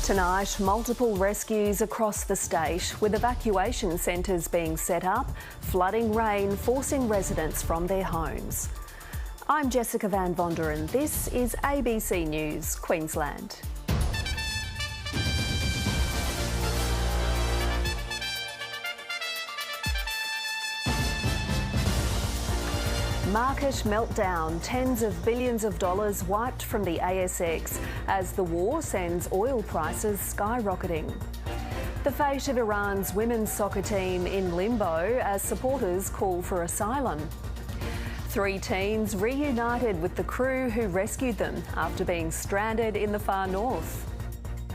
Tonight, multiple rescues across the state, with evacuation centres being set up, flooding rain forcing residents from their homes. I'm Jessica Van Vonderen. This is ABC News, Queensland. Market meltdown, tens of billions of dollars wiped from the ASX as the war sends oil prices skyrocketing. The fate of Iran's women's soccer team in limbo as supporters call for asylum. 3 teens reunited with the crew who rescued them after being stranded in the far north.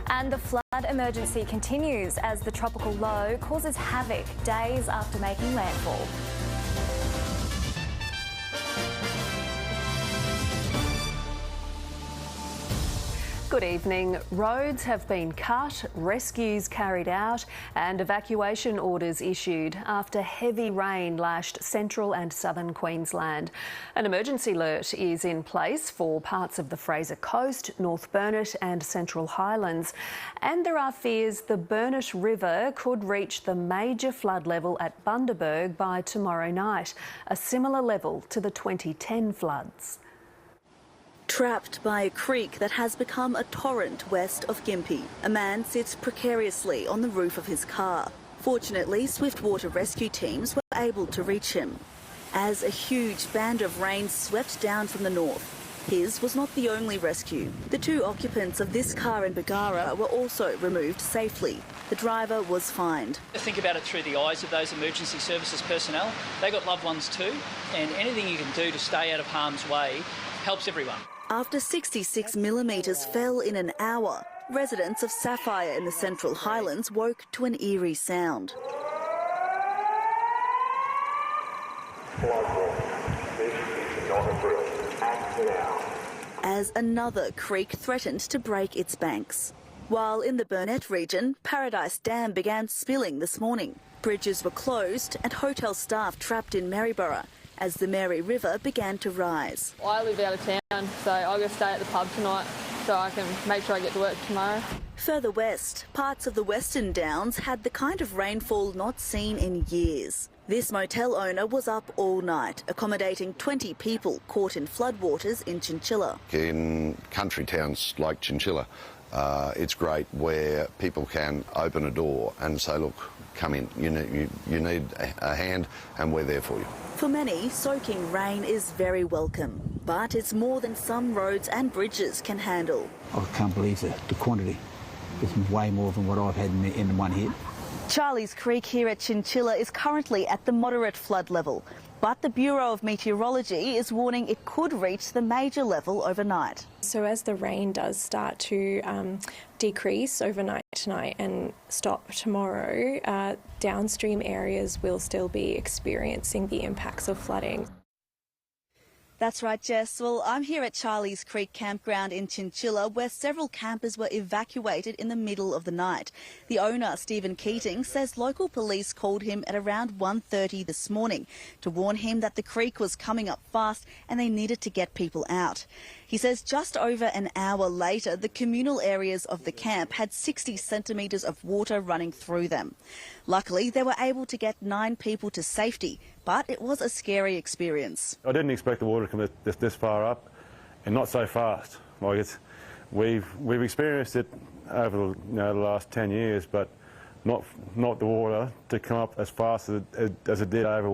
And the flood emergency continues as the tropical low causes havoc days after making landfall. Good evening. Roads have been cut, rescues carried out and evacuation orders issued after heavy rain lashed central and southern Queensland. An emergency alert is in place for parts of the Fraser Coast, North Burnett and Central Highlands. And there are fears the Burnett River could reach the major flood level at Bundaberg by tomorrow night, a similar level to the 2010 floods. Trapped by a creek that has become a torrent west of Gympie, a man sits precariously on the roof of his car. Fortunately, swift-water rescue teams were able to reach him. As a huge band of rain swept down from the north, his was not the only rescue. The 2 occupants of this car in Bargara were also removed safely. The driver was fined. Think about it through the eyes of those emergency services personnel. They got loved ones too, and anything you can do to stay out of harm's way helps everyone. After 66 millimetres fell in an hour, residents of Sapphire in the Central Highlands woke to an eerie sound. As another creek threatened to break its banks. While in the Burnett region, Paradise Dam began spilling this morning. Bridges were closed and hotel staff trapped in Maryborough as the Mary River began to rise. I live out of town, so I'll go stay at the pub tonight so I can make sure I get to work tomorrow. Further west, parts of the Western Downs had the kind of rainfall not seen in years. This motel owner was up all night, accommodating 20 people caught in floodwaters in Chinchilla. In country towns like Chinchilla, it's great where people can open a door and say, look, come in, you need a hand and we're there for you. For many, soaking rain is very welcome, but it's more than some roads and bridges can handle. I can't believe the quantity. It's way more than what I've had in one hit. Charlie's Creek here at Chinchilla is currently at the moderate flood level, but the Bureau of Meteorology is warning it could reach the major level overnight. So as the rain does start to decrease overnight tonight and stop tomorrow, downstream areas will still be experiencing the impacts of flooding. That's right, Jess. Well, I'm here at Charlie's Creek campground in Chinchilla, where several campers were evacuated in the middle of the night. The owner, Stephen Keating, says local police called him at around 1:30 this morning to warn him that the creek was coming up fast and they needed to get people out. He says just over an hour later, the communal areas of the camp had 60 centimetres of water running through them. Luckily, they were able to get 9 people to safety, but it was a scary experience. I didn't expect the water to come this far up and not so fast. We've experienced it over the last 10 years, but not the water to come up as fast as it did over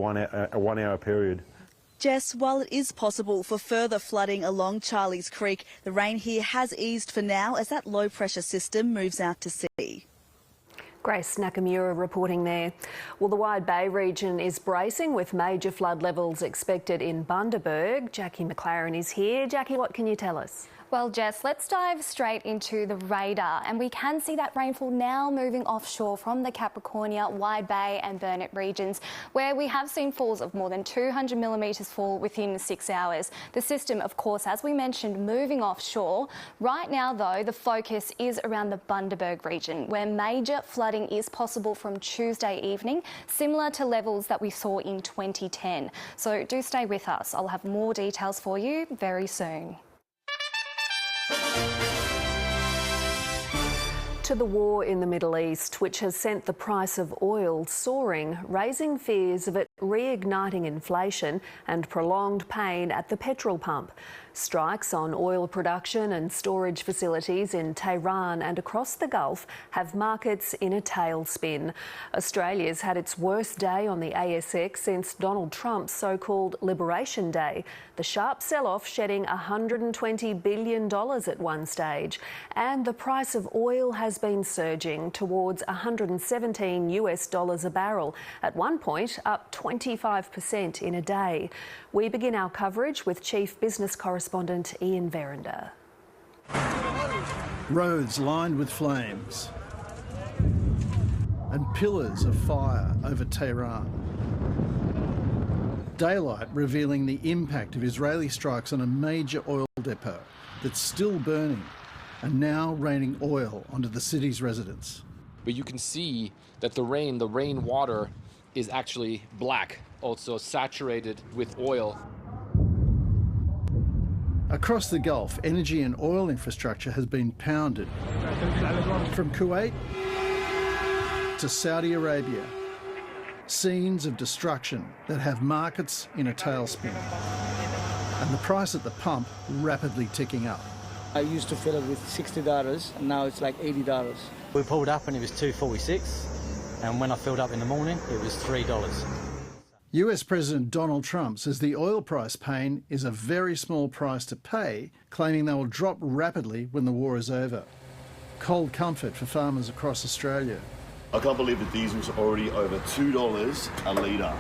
a 1 hour period. Jess, while it is possible for further flooding along Charlie's Creek, the rain here has eased for now as that low pressure system moves out to sea. Grace Nakamura reporting there. Well, the Wide Bay region is bracing with major flood levels expected in Bundaberg. Jacqui McLaren is here. Jacqui, what can you tell us? Well, Jess, let's dive straight into the radar, and we can see that rainfall now moving offshore from the Capricornia, Wide Bay and Burnett regions, where we have seen falls of more than 200 millimetres fall within 6 hours. The system, of course, as we mentioned, moving offshore. Right now, though, the focus is around the Bundaberg region, where major flooding is possible from Tuesday evening, similar to levels that we saw in 2010. So do stay with us. I'll have more details for you very soon. To the war in the Middle East, which has sent the price of oil soaring, raising fears of it reigniting inflation and prolonged pain at the petrol pump. Strikes on oil production and storage facilities in Tehran and across the Gulf have markets in a tailspin. Australia's had its worst day on the ASX since Donald Trump's so-called Liberation Day. The sharp sell-off shedding $120 billion at one stage. And the price of oil has been surging towards $117 a barrel, at one point up 25% in a day. We begin our coverage with Chief Business Correspondent Ian Vonderen. Roads lined with flames and pillars of fire over Tehran. Daylight revealing the impact of Israeli strikes on a major oil depot that's still burning and now raining oil onto the city's residents. But you can see that the rain water is actually black, also saturated with oil. Across the Gulf, energy and oil infrastructure has been pounded. From Kuwait to Saudi Arabia, scenes of destruction that have markets in a tailspin. And the price at the pump rapidly ticking up. I used to fill it with $60 and now it's like $80. We pulled up and it was $2.46, and when I filled up in the morning it was $3. US President Donald Trump says the oil price pain is a very small price to pay, claiming they will drop rapidly when the war is over. Cold comfort for farmers across Australia. I can't believe that diesel's already over $2 a litre.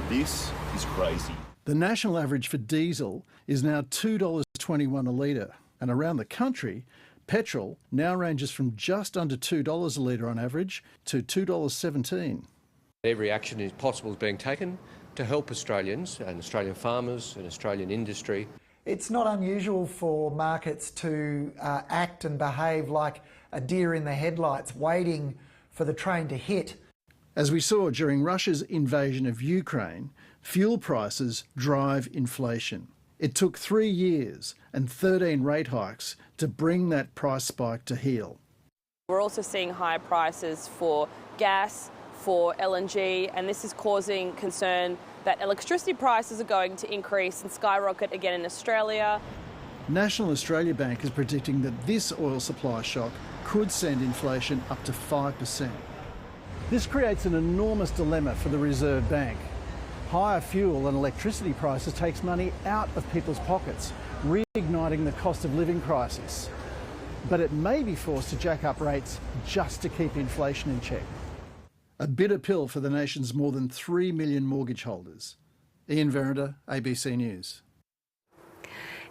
This is crazy. The national average for diesel is now $2.21 a litre, and around the country, petrol now ranges from just under $2 a litre on average to $2.17. Every action possible is being taken to help Australians and Australian farmers and Australian industry. It's not unusual for markets to act and behave like a deer in the headlights, waiting for the train to hit. As we saw during Russia's invasion of Ukraine, fuel prices drive inflation. It took 3 years and 13 rate hikes to bring that price spike to heel. We're also seeing higher prices for gas, for LNG, and this is causing concern that electricity prices are going to increase and skyrocket again in Australia. National Australia Bank is predicting that this oil supply shock could send inflation up to 5%. This creates an enormous dilemma for the Reserve Bank. Higher fuel and electricity prices takes money out of people's pockets, reigniting the cost of living crisis. But it may be forced to jack up rates just to keep inflation in check. A bitter pill for the nation's more than 3 million mortgage holders. Ian Vonderen, ABC News.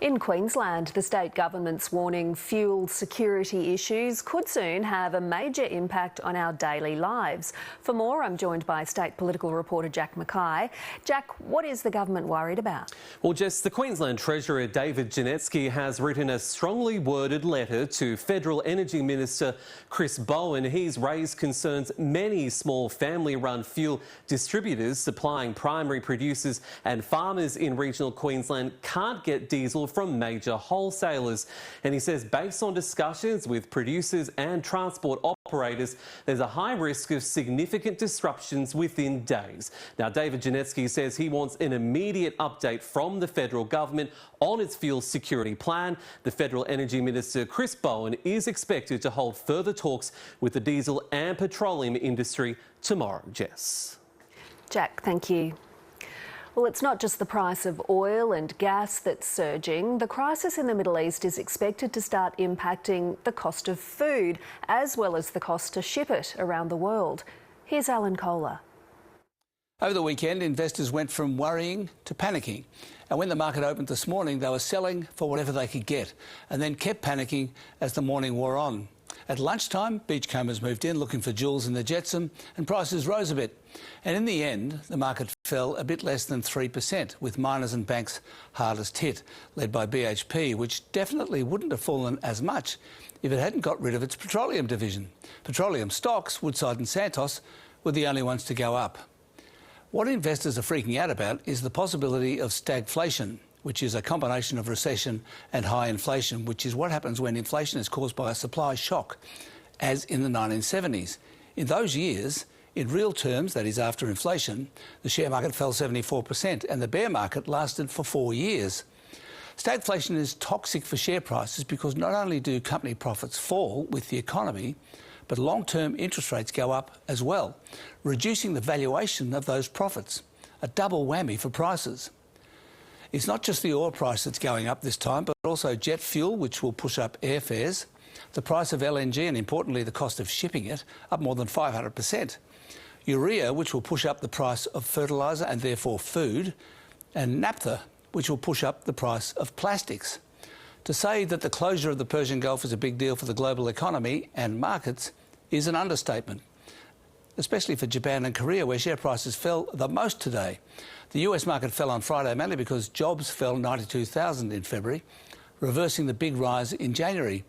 In Queensland, the state government's warning fuel security issues could soon have a major impact on our daily lives. For more, I'm joined by state political reporter Jacqui. Jack, what is the government worried about? Well, Jess, the Queensland Treasurer David Jacqui has written a strongly worded letter to Federal Energy Minister Chris Bowen. He's raised concerns many small family-run fuel distributors supplying primary producers and farmers in regional Queensland can't get diesel from major wholesalers. And he says based on discussions with producers and transport operators, there's a high risk of significant disruptions within days. Now, David Jacqui says he wants an immediate update from the federal government on its fuel security plan. The Federal Energy Minister Chris Bowen is expected to hold further talks with the diesel and petroleum industry tomorrow. Jess. Jack, thank you. Well, it's not just the price of oil and gas that's surging. The crisis in the Middle East is expected to start impacting the cost of food, as well as the cost to ship it around the world. Here's Alan Kohler. Over the weekend, investors went from worrying to panicking. And when the market opened this morning, they were selling for whatever they could get, and then kept panicking as the morning wore on. At lunchtime, beachcombers moved in looking for jewels in the Jetsam, and prices rose a bit. And in the end, the market fell a bit less than 3%, with miners and banks hardest hit, led by BHP, which definitely wouldn't have fallen as much if it hadn't got rid of its petroleum division. Petroleum stocks, Woodside and Santos, were the only ones to go up. What investors are freaking out about is the possibility of stagflation, which is a combination of recession and high inflation, which is what happens when inflation is caused by a supply shock. as in the 1970s. In those years, in real terms, that is after inflation, the share market fell 74% and the bear market lasted for 4 years. Stagflation is toxic for share prices because not only do company profits fall with the economy, but long-term interest rates go up as well, reducing the valuation of those profits. A double whammy for prices. It's not just the oil price that's going up this time, but also jet fuel, which will push up airfares, the price of LNG and, importantly, the cost of shipping it, up more than 500%. Urea, which will push up the price of fertiliser and therefore food, and naphtha, which will push up the price of plastics. To say that the closure of the Persian Gulf is a big deal for the global economy and markets is an understatement, especially for Japan and Korea, where share prices fell the most today. The US market fell on Friday mainly because jobs fell 92,000 in February, reversing the big rise in January.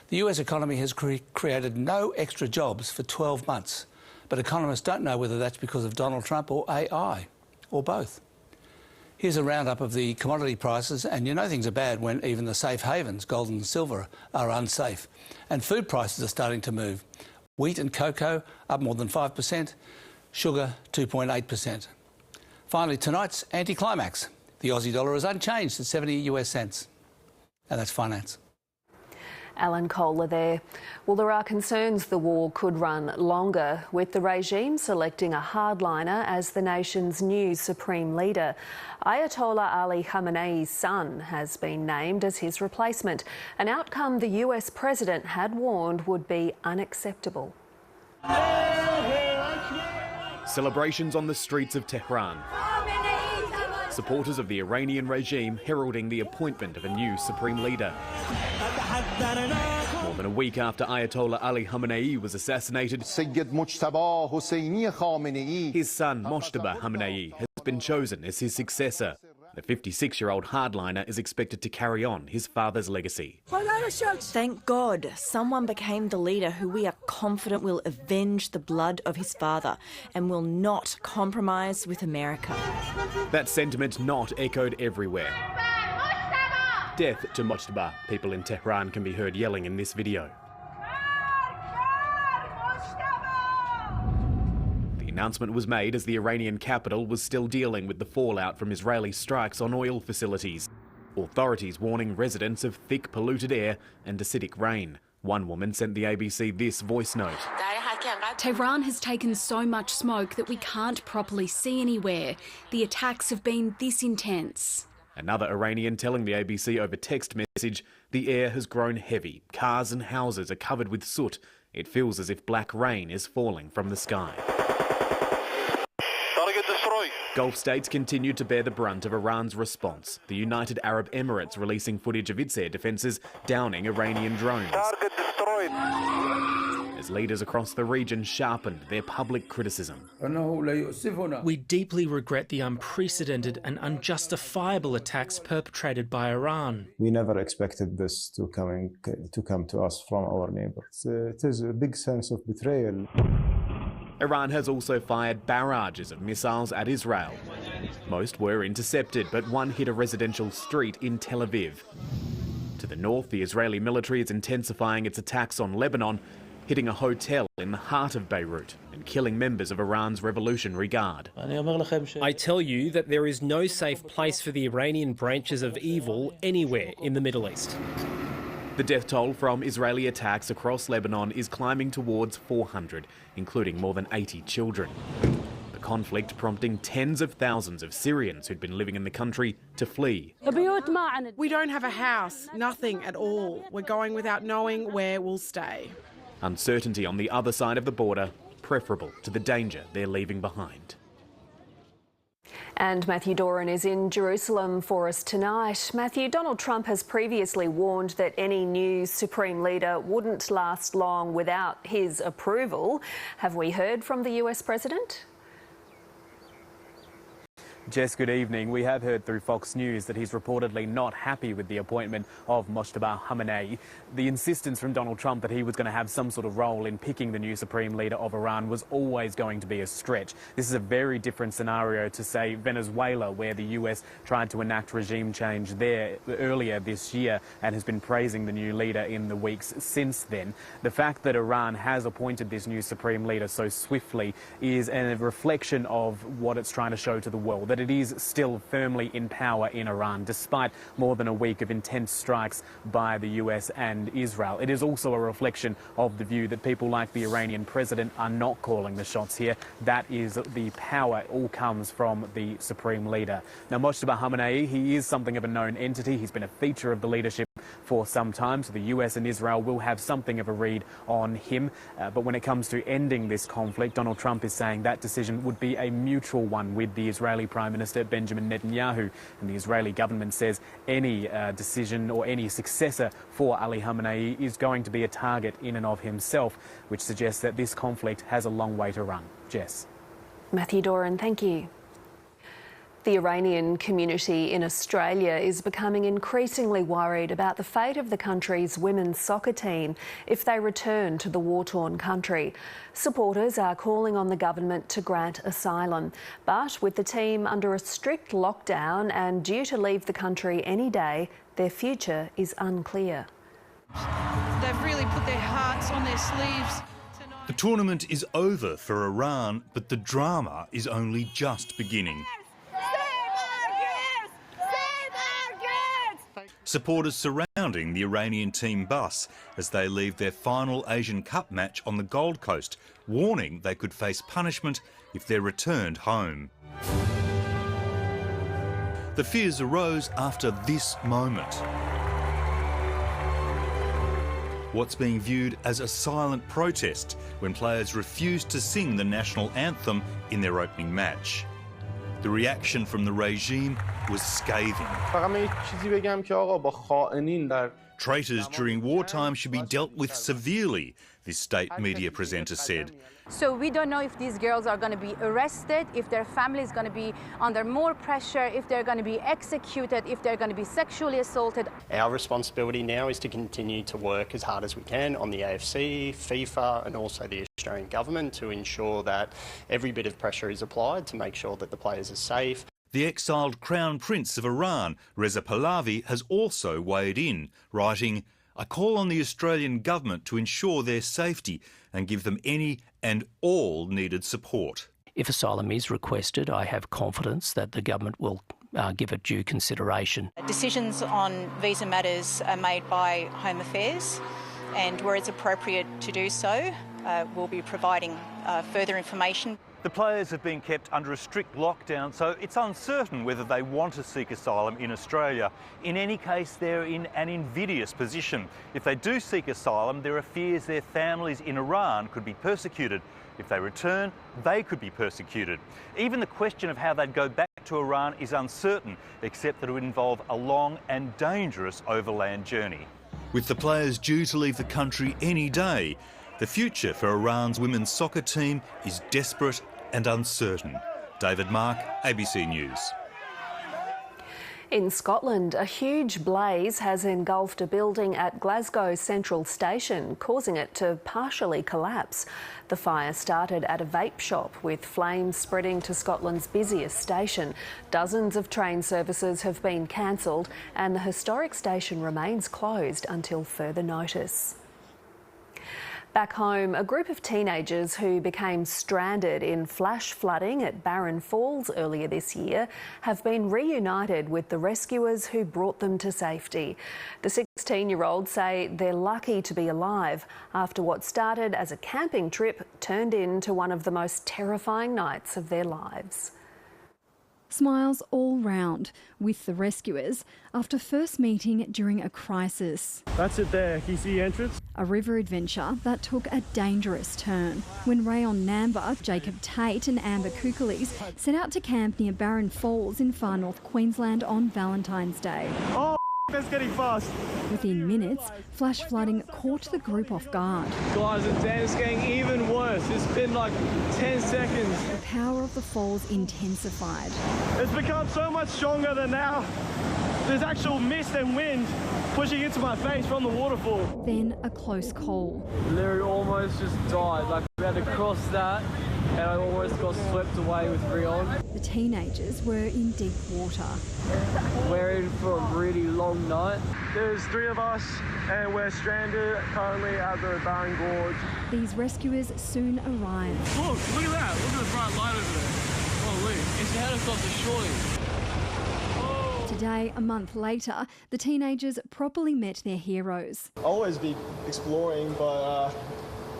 The US economy has created no extra jobs for 12 months, but economists don't know whether that's because of Donald Trump or AI, or both. Here's a roundup of the commodity prices, and you know things are bad when even the safe havens, gold and silver, are unsafe. And food prices are starting to move. Wheat and cocoa up more than 5%, sugar 2.8%. Finally, tonight's anticlimax. The Aussie dollar is unchanged at 70 US cents. And that's finance. Alan Kohler there. Well, there are concerns the war could run longer, with the regime selecting a hardliner as the nation's new supreme leader. Ayatollah Ali Khamenei's son has been named as his replacement, an outcome the US president had warned would be unacceptable. Celebrations on the streets of Tehran. Supporters of the Iranian regime heralding the appointment of a new supreme leader. More than a week after Ayatollah Ali Khamenei was assassinated, his son Mojtaba Khamenei has been chosen as his successor. The 56-year-old hardliner is expected to carry on his father's legacy. Thank God someone became the leader who we are confident will avenge the blood of his father and will not compromise with America. That sentiment not echoed everywhere. Death to Mojtaba, people in Tehran can be heard yelling in this video. The announcement was made as the Iranian capital was still dealing with the fallout from Israeli strikes on oil facilities. Authorities warning residents of thick polluted air and acidic rain. One woman sent the ABC this voice note. Tehran has taken so much smoke that we can't properly see anywhere. The attacks have been this intense. Another Iranian telling the ABC over text message, the air has grown heavy. Cars and houses are covered with soot. It feels as if black rain is falling from the sky. Gulf states continue to bear the brunt of Iran's response. The United Arab Emirates releasing footage of its air defences downing Iranian drones. Target destroyed. As leaders across the region sharpened their public criticism. We deeply regret the unprecedented and unjustifiable attacks perpetrated by Iran. We never expected this to come to us from our neighbours. It is a big sense of betrayal. Iran has also fired barrages of missiles at Israel. Most were intercepted, but one hit a residential street in Tel Aviv. To the north, the Israeli military is intensifying its attacks on Lebanon, hitting a hotel in the heart of Beirut and killing members of Iran's Revolutionary Guard. I tell you that there is no safe place for the Iranian branches of evil anywhere in the Middle East. The death toll from Israeli attacks across Lebanon is climbing towards 400, including more than 80 children. The conflict prompting tens of thousands of Syrians who'd been living in the country to flee. We don't have a house, nothing at all. We're going without knowing where we'll stay. Uncertainty on the other side of the border, preferable to the danger they're leaving behind. And Matthew Doran is in Jerusalem for us tonight. Matthew, Donald Trump has previously warned that any new Supreme Leader wouldn't last long without his approval. Have we heard from the US President? Jess, good evening. We have heard through Fox News that he's reportedly not happy with the appointment of Mojtaba Khamenei. The insistence from Donald Trump that he was going to have some sort of role in picking the new supreme leader of Iran was always going to be a stretch. This is a very different scenario to, say, Venezuela, where the US tried to enact regime change there earlier this year and has been praising the new leader in the weeks since then. The fact that Iran has appointed this new supreme leader so swiftly is a reflection of what it's trying to show to the world, that it is still firmly in power in Iran, despite more than a week of intense strikes by the US and Israel. It is also a reflection of the view that people like the Iranian president are not calling the shots here. That is the power all comes from the supreme leader. Now, Mojtaba Khamenei, he is something of a known entity. He's been a feature of the leadership for some time, so the US and Israel will have something of a read on him. But when it comes to ending this conflict, Donald Trump is saying that decision would be a mutual one with the Israeli Prime Minister Benjamin Netanyahu. And the Israeli government says any decision or any successor for Ali Khamenei is going to be a target in and of himself, which suggests that this conflict has a long way to run. Jess. Matthew Doran, thank you. The Iranian community in Australia is becoming increasingly worried about the fate of the country's women's soccer team if they return to the war-torn country. Supporters are calling on the government to grant asylum, but with the team under a strict lockdown and due to leave the country any day, their future is unclear. They've really put their hearts on their sleeves. The tournament is over for Iran, but the drama is only just beginning. Supporters surrounding the Iranian team bus as they leave their final Asian Cup match on the Gold Coast, warning they could face punishment if they're returned home. The fears arose after this moment. What's being viewed as a silent protest when players refused to sing the national anthem in their opening match. The reaction from the regime was scathing. Traitors during wartime should be dealt with severely, this state media presenter said. So we don't know if these girls are going to be arrested, if their family is going to be under more pressure, if they're going to be executed, if they're going to be sexually assaulted. Our responsibility now is to continue to work as hard as we can on the AFC, FIFA and also the Australian government to ensure that every bit of pressure is applied to make sure that the players are safe. The exiled Crown Prince of Iran, Reza Pahlavi, has also weighed in, writing, "I call on the Australian government to ensure their safety and give them any and all needed support." If asylum is requested, I have confidence that the government will give it due consideration. Decisions on visa matters are made by Home Affairs, and where it's appropriate to do so, we'll be providing further information. The players have been kept under a strict lockdown, so it's uncertain whether they want to seek asylum in Australia. In any case, they're in an invidious position. If they do seek asylum, there are fears their families in Iran could be persecuted. If they return, they could be persecuted. Even the question of how they'd go back to Iran is uncertain, except that it would involve a long and dangerous overland journey. With the players due to leave the country any day, the future for Iran's women's soccer team is desperate and uncertain. David Mark, ABC News. In Scotland, a huge blaze has engulfed a building at Glasgow Central Station, causing it to partially collapse. The fire started at a vape shop, with flames spreading to Scotland's busiest station. Dozens of train services have been cancelled, and the historic station remains closed until further notice. Back home, a group of teenagers who became stranded in flash flooding at Barron Falls earlier this year have been reunited with the rescuers who brought them to safety. The 16-year-olds say they're lucky to be alive after what started as a camping trip turned into one of the most terrifying nights of their lives. Smiles all round with the rescuers after first meeting during a crisis. That's it there. Can you see the entrance? A river adventure that took a dangerous turn when Rayon Namba, Jacob Tate and Amber Kukulis set out to camp near Barron Falls in far north Queensland on Valentine's Day. Oh, It's getting fast. Within minutes, flash flooding caught the group off guard. Guys, it's getting even worse. It's been like 10 seconds. The power of the falls intensified. It's become so much stronger than now. There's actual mist and wind pushing into my face from the waterfall. Then a close call. Literally almost just died. Like, we had to cross that and I almost got swept away with Rion. The teenagers were in deep water. We're in for a really long night. There's 3 of us and we're stranded currently at the Barron Gorge. These rescuers soon arrived. Look at that. Look at the bright light over there. Holy, it's the helicopter, surely. Today, a month later, the teenagers properly met their heroes. I'll always be exploring, but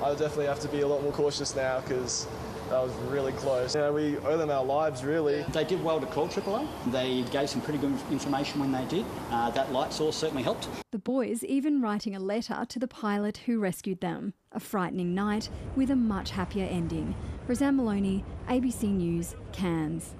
I'll definitely have to be a lot more cautious now because that was really close. You know, we owe them our lives, really. They did well to call AAA. They gave some pretty good information when they did. That light source certainly helped. The boys even writing a letter to the pilot who rescued them. A frightening night with a much happier ending. Roseanne Maloney, ABC News, Cairns.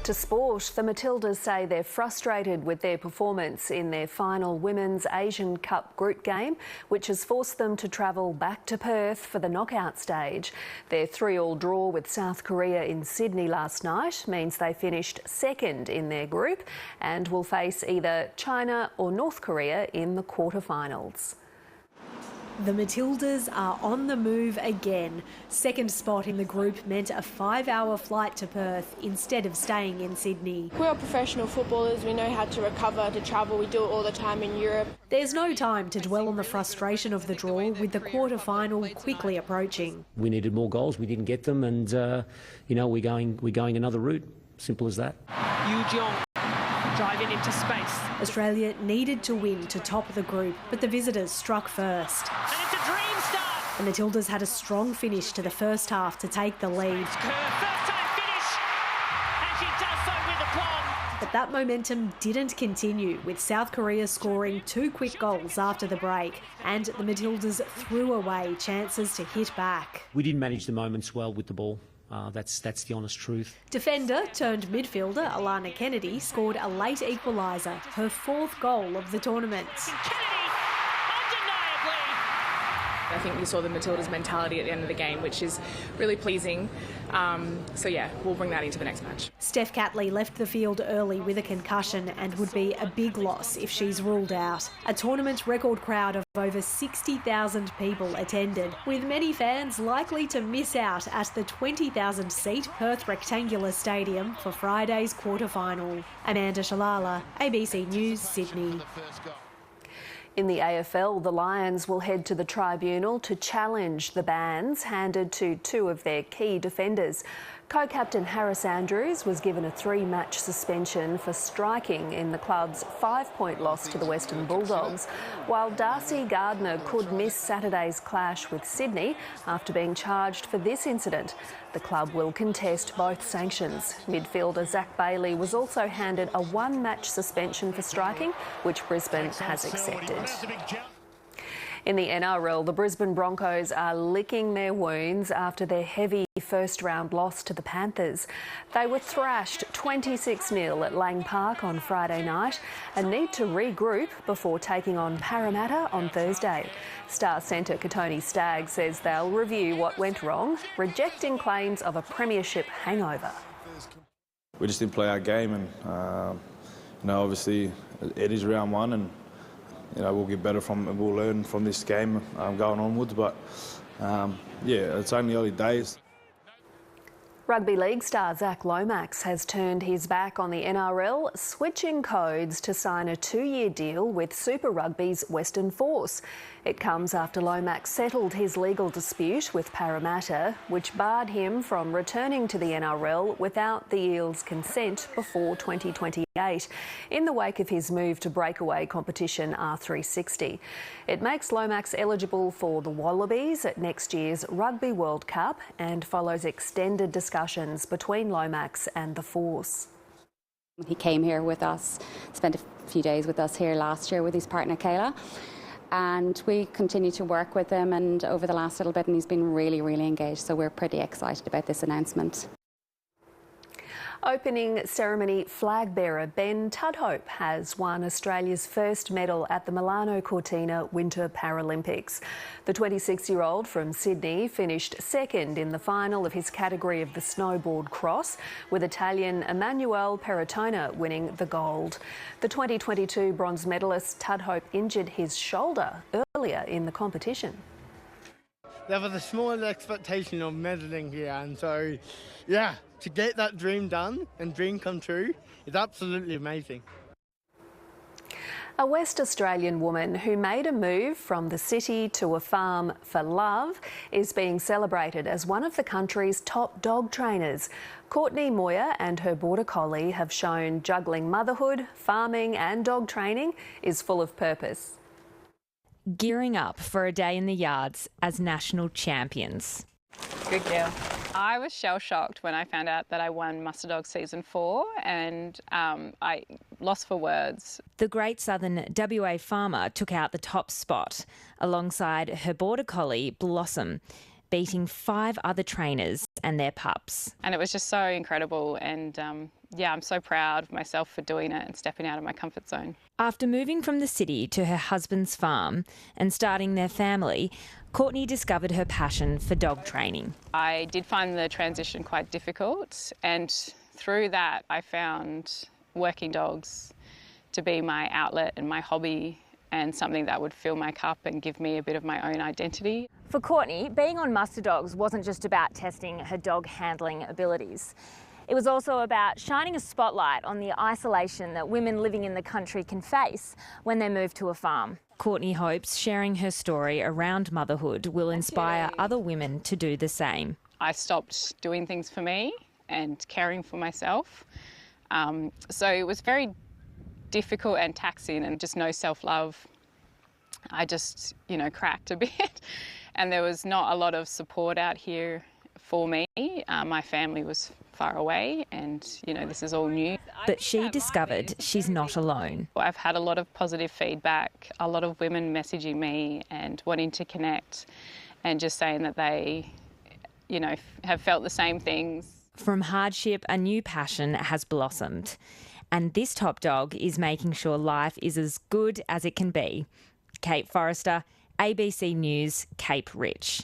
To sport, the Matildas say they're frustrated with their performance in their final Women's Asian Cup group game, which has forced them to travel back to Perth for the knockout stage. Their 3-3 draw with South Korea in Sydney last night means they finished second in their group and will face either China or North Korea in the quarterfinals. The Matildas are on the move again. Second spot in the group meant a 5-hour flight to Perth instead of staying in Sydney. We're professional footballers. We know how to recover, to travel. We do it all the time in Europe. There's no time to dwell on the frustration of the draw with the quarter-final quickly approaching. We needed more goals. We didn't get them and, we're going another route. Simple as that. Yu Jeong driving into space. Australia needed to win to top the group, but the visitors struck first. And it's a dream start. The Matildas had a strong finish to the first half to take the lead. First time finish, and she does so with aplomb. But that momentum didn't continue, with South Korea scoring 2 quick goals after the break, and the Matildas threw away chances to hit back. We didn't manage the moments well with the ball. That's the honest truth. Defender turned midfielder Alana Kennedy scored a late equaliser, her 4th goal of the tournament. I think you saw the Matildas' mentality at the end of the game, which is really pleasing. We'll bring that into the next match. Steph Catley left the field early with a concussion and would be a big loss if she's ruled out. A tournament record crowd of over 60,000 people attended, with many fans likely to miss out at the 20,000-seat Perth Rectangular Stadium for Friday's quarter-final. Amanda Shalala, ABC News, Sydney. In the AFL, the Lions will head to the tribunal to challenge the bans handed to 2 of their key defenders. Co-captain Harris Andrews was given a 3-match suspension for striking in the club's 5-point loss to the Western Bulldogs, while Darcy Gardner could miss Saturday's clash with Sydney after being charged for this incident. The club will contest both sanctions. Midfielder Zach Bailey was also handed a 1-match suspension for striking, which Brisbane has accepted. In the NRL, the Brisbane Broncos are licking their wounds after their heavy first-round loss to the Panthers. They were thrashed 26-0 at Lang Park on Friday night and need to regroup before taking on Parramatta on Thursday. Star centre Katoni Staggs says they'll review what went wrong, rejecting claims of a premiership hangover. We just didn't play our game and, obviously it is round 1 and we'll get better from it. We'll learn from this game going onwards. But, it's only early days. Rugby League star Zach Lomax has turned his back on the NRL, switching codes to sign a 2-year deal with Super Rugby's Western Force. It comes after Lomax settled his legal dispute with Parramatta, which barred him from returning to the NRL without the Eels' consent before 2028, in the wake of his move to breakaway competition R360. It makes Lomax eligible for the Wallabies at next year's Rugby World Cup and follows extended discussions between Lomax and the Force. He came here with us, spent a few days with us here last year with his partner Kayla. And we continue to work with him and over the last little bit, and he's been really, really engaged. So we're pretty excited about this announcement. Opening ceremony flag bearer Ben Tudhope has won Australia's first medal at the Milano Cortina Winter Paralympics. The 26-year-old from Sydney finished second in the final of his category of the snowboard cross, with Italian Emanuele Peratona winning the gold. The 2022 bronze medalist Tudhope injured his shoulder earlier in the competition. There was a small expectation of medaling here, and so, yeah, to get that dream done and dream come true is absolutely amazing. A West Australian woman who made a move from the city to a farm for love is being celebrated as one of the country's top dog trainers. Courtney Moyer and her Border Collie have shown juggling motherhood, farming and dog training is full of purpose. Gearing up for a day in the yards as national champions. Good girl. I was shell-shocked when I found out that I won Muster Dog Season 4 and I lost for words. The Great Southern WA farmer took out the top spot alongside her Border Collie Blossom, beating 5 other trainers and their pups. And it was just so incredible and yeah, I'm so proud of myself for doing it and stepping out of my comfort zone. After moving from the city to her husband's farm and starting their family, Courtney discovered her passion for dog training. I did find the transition quite difficult, and through that I found working dogs to be my outlet and my hobby and something that would fill my cup and give me a bit of my own identity. For Courtney, being on Muster Dogs wasn't just about testing her dog handling abilities. It was also about shining a spotlight on the isolation that women living in the country can face when they move to a farm. Courtney hopes sharing her story around motherhood will inspire other women to do the same. I stopped doing things for me and caring for myself. So it was very difficult and taxing and just no self-love. I just, cracked a bit and there was not a lot of support out here for me. My family was far away and, this is all new. But she discovered she's not alone. I've had a lot of positive feedback, a lot of women messaging me and wanting to connect and just saying that they, have felt the same things. From hardship, a new passion has blossomed. And this top dog is making sure life is as good as it can be. Kate Forrester, ABC News, Cape Rich.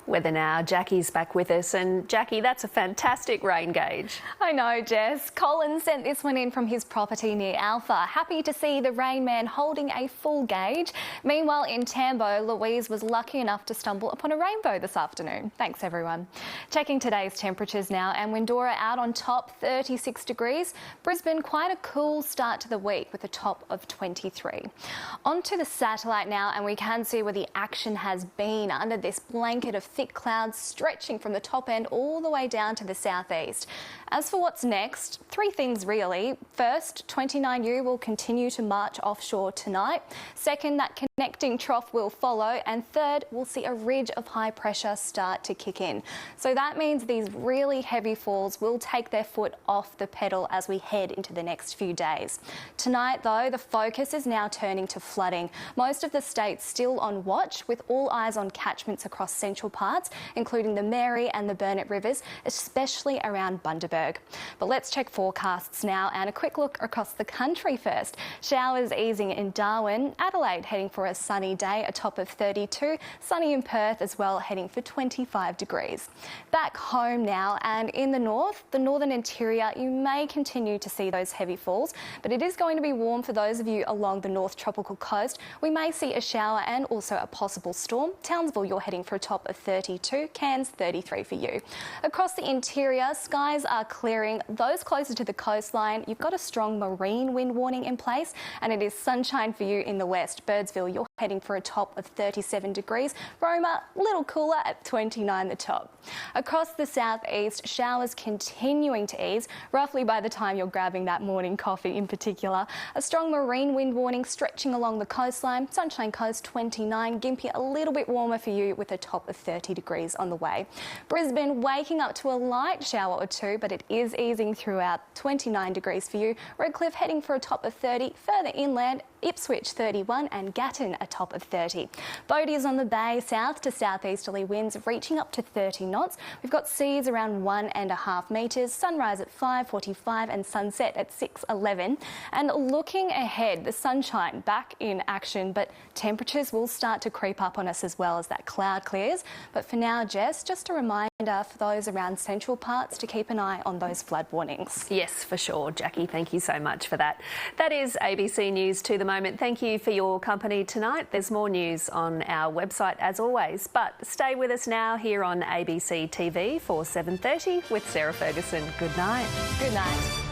Weather now, Jacqui's back with us, and Jacqui, that's a fantastic rain gauge. I know, Jess. Colin sent this one in from his property near Alpha. Happy to see the rain man holding a full gauge. Meanwhile, in Tambo, Louise was lucky enough to stumble upon a rainbow this afternoon. Thanks, everyone. Checking today's temperatures now, and Windora out on top, 36 degrees. Brisbane, quite a cool start to the week with a top of 23. Onto the satellite now, and we can see where the action has been under this blanket of thick clouds stretching from the top end all the way down to the southeast. As for what's next, 3 things really. First, 29U will continue to march offshore tonight. Second, that connecting trough will follow. And third, we'll see a ridge of high pressure start to kick in. So that means these really heavy falls will take their foot off the pedal as we head into the next few days. Tonight, though, the focus is now turning to flooding. Most of the state's still on watch, with all eyes on catchments across central parts, including the Mary and the Burnett rivers, especially around Bundaberg. But let's check forecasts now and a quick look across the country first. Showers easing in Darwin, Adelaide heading for a sunny day, a top of 32, sunny in Perth as well, heading for 25 degrees. Back home now, and in the north, the northern interior, you may continue to see those heavy falls, but it is going to be warm for those of you along the north tropical coast. We may see a shower and also a possible storm. Townsville, you're heading for a top of 32, Cairns 33 for you. Across the interior, skies are clearing. Those closer to the coastline, you've got a strong marine wind warning in place, and it is sunshine for you in the west. Birdsville, you're heading for a top of 37 degrees. Roma, a little cooler at 29 the top. Across the southeast, showers continuing to ease, roughly by the time you're grabbing that morning coffee in particular. A strong marine wind warning stretching along the coastline. Sunshine Coast 29, Gympie a little bit warmer for you with a top of 30 degrees on the way. Brisbane waking up to a light shower or two, but it is easing throughout. 29 degrees for you. Redcliffe heading for a top of 30. Further inland, Ipswich 31 and Gatton a top of 30. Boaties on the bay, south to southeasterly winds reaching up to 30 knots. We've got seas around 1.5 metres, sunrise at 5:45 and sunset at 6:11. And looking ahead, the sunshine back in action, but temperatures will start to creep up on us as well as that cloud clears. But for now, Jess, just a reminder for those around central parts to keep an eye on those flood warnings. Yes, for sure, Jacqui. Thank you so much for that. That is ABC News to the moment. Thank you for your company tonight. There's more news on our website as always, but stay with us now here on ABC TV for 7:30 with Sarah Ferguson. Good night. Good night.